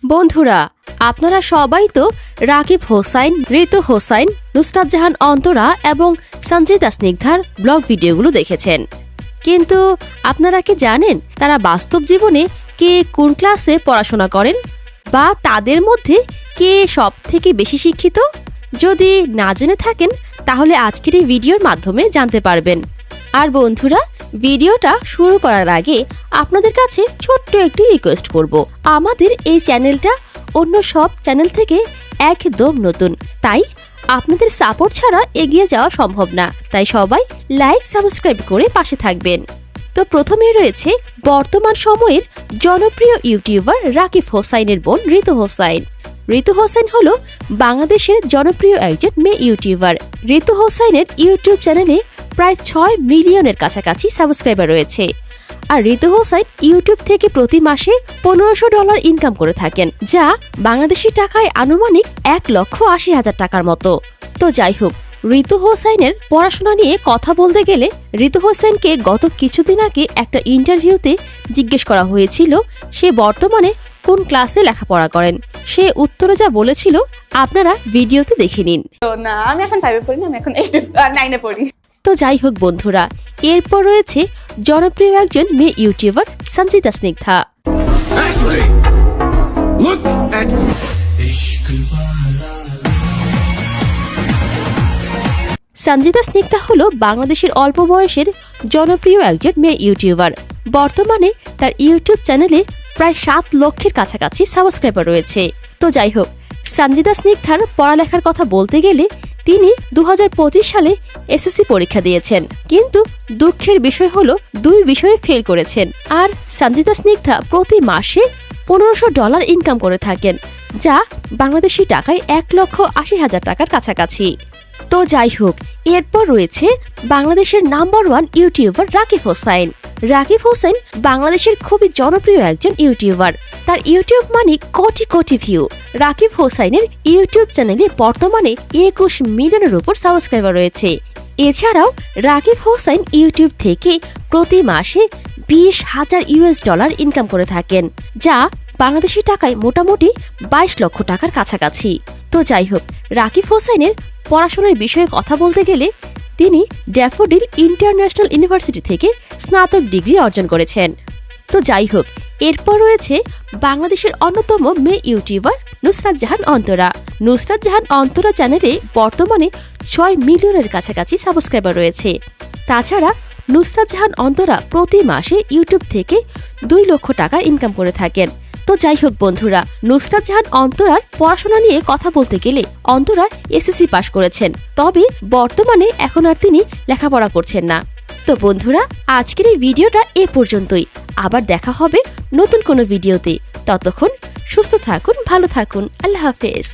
বন্ধুরা, আপনারা সবাই তো রাকিব হোসাইন, ঋতু হোসাইন, নুসরাত জাহান অন্তরা এবং সঞ্জিদা স্নিগ্ধার ব্লগ ভিডিওগুলো দেখেছেন। কিন্তু আপনারা কি জানেন তারা বাস্তব জীবনে কে কোন ক্লাসে পড়াশোনা করেন বা তাদের মধ্যে কে সব থেকে বেশি শিক্ষিত? যদি না জেনে থাকেন তাহলে আজকের এই ভিডিওর মাধ্যমে জানতে পারবেন। আর বন্ধুরা, ভিডিওটা শুরু করার আগে আপনাদের কাছে ছোট্ট একটি রিকোয়েস্ট করব। আমাদের এই চ্যানেলটা অন্য সব চ্যানেল থেকে একদম নতুন, তাই আপনাদের সাপোর্ট ছাড়া এগিয়ে যাওয়া সম্ভব না। তাই সবাই লাইক, সাবস্ক্রাইব করে পাশে থাকবেন। তো প্রথমে রয়েছে বর্তমান সময়ের জনপ্রিয় ইউটিউবার রাকিব হোসাইনের বোন ঋতু হোসাইন। ঋতু হোসাইন হলো বাংলাদেশের জনপ্রিয় একজন মেয়ে ইউটিউবার। ঋতু হোসাইনের ইউটিউব চ্যানেলে প্রায় 6 মিলিয়নের কাছাকাছি সাবস্ক্রাইবার রয়েছে। আর ঋতু হোসাইন ইউটিউব থেকে প্রতি মাসে $1500 ইনকাম করে থাকেন, যা বাংলাদেশি টাকায় আনুমানিক 1,80,000 টাকার মতো। তো যাই হোক, ঋতু হোসাইনের পড়াশোনা নিয়ে কথা বলতে গেলে ঋতু হোসাইনকে গত কিছুদিন আগে একটা ইন্টারভিউতে জিজ্ঞেস করা হয়েছিল সে বর্তমানে কোন ক্লাসে লেখাপড়া করেন। সে উত্তরে যা বলেছিল আপনারা ভিডিওতে দেখে নিন। না, আমি এখন 5 এ পড়ি না, আমি এখন 9 এ পড়ি। তো যাই হোক বন্ধুরা, এরপর রয়েছে জনপ্রিয় একজন মেয়ে ইউটিউবার সঞ্জিদা স্নিগ্ধা। সঞ্জিদা স্নিগ্ধা হলো বাংলাদেশের অল্প বয়সের জনপ্রিয় একজন মেয়ে ইউটিউবার। বর্তমানে তার ইউটিউব চ্যানেলে প্রায় 7 লক্ষের কাছাকাছি সাবস্ক্রাইবার রয়েছে। তো যাই হোক, সঞ্জিদা স্নিগ্ধার পড়ালেখার কথা বলতে গেলে তিনি 2025 সালে এসএসসি পরীক্ষা দিয়েছেন, কিন্তু দুঃখের বিষয় হলো 2 বিষয়ে ফেল করেছেন। আর সঞ্জিদা স্নিগ্ধা প্রতি মাসে $1500 ইনকাম করে থাকেন, যা বাংলাদেশি টাকায় 1,80,000 টাকার কাছাকাছি। তো যাই হোক, এরপর রয়েছে বাংলাদেশের নাম্বার 1 ইউটিউবার রাকিব হোসাইন। রাকিব হোসেন বাংলাদেশের খুবই জনপ্রিয় একজন ইউটিউবার। তার ইউটিউব মানে কোটি কোটি ভিউ। রাকিব হোসাইনের ইউটিউব চ্যানেলে বর্তমানে 21 মিলিয়নের উপর সাবস্ক্রাইবার রয়েছে। এছাড়াও রাকিব হোসাইন ইউটিউব থেকে প্রতি মাসে $20,000 ইনকাম করে থাকেন, যা বাংলাদেশি টাকায় মোটামুটি 22 লক্ষ টাকার কাছাকাছি। তো যাই হোক, রাকিব হোসাইনের পড়াশোনার বিষয়ে কথা বলতে গেলে তিনি ড্যাফোডিল ইন্টারন্যাশনাল ইউনিভার্সিটি থেকে স্নাতক ডিগ্রি অর্জন করেছেন। তো যাই হোক, এরপর রয়েছে বাংলাদেশের অন্যতম মেয়ে ইউটিউবার নুসরাত জাহান অন্তরা। নুসরাত জাহান অন্তরা চ্যানেলে বর্তমানে 6 মিলিয়নের কাছাকাছি সাবস্ক্রাইবার রয়েছে। তাছাড়া নুসরাত জাহান অন্তরা প্রতি মাসে ইউটিউব থেকে 2 লক্ষ টাকা ইনকাম করে থাকেন। তো যাই হোক বন্ধুরা, নুসরাত জাহান অন্তরার পড়াশোনা নিয়ে কথা বলতে গেলে অন্তরা এসএসসি পাশ করেছেন, তবে বর্তমানে এখন আর তিনি লেখাপড়া করছেন না। তো বন্ধুরা, আজকের এই ভিডিওটা এ পর্যন্তই। আবার দেখা হবে নতুন কোনো ভিডিওতে। ততক্ষণ সুস্থ থাকুন, ভালো থাকুন। আল্লাহ হাফেজ।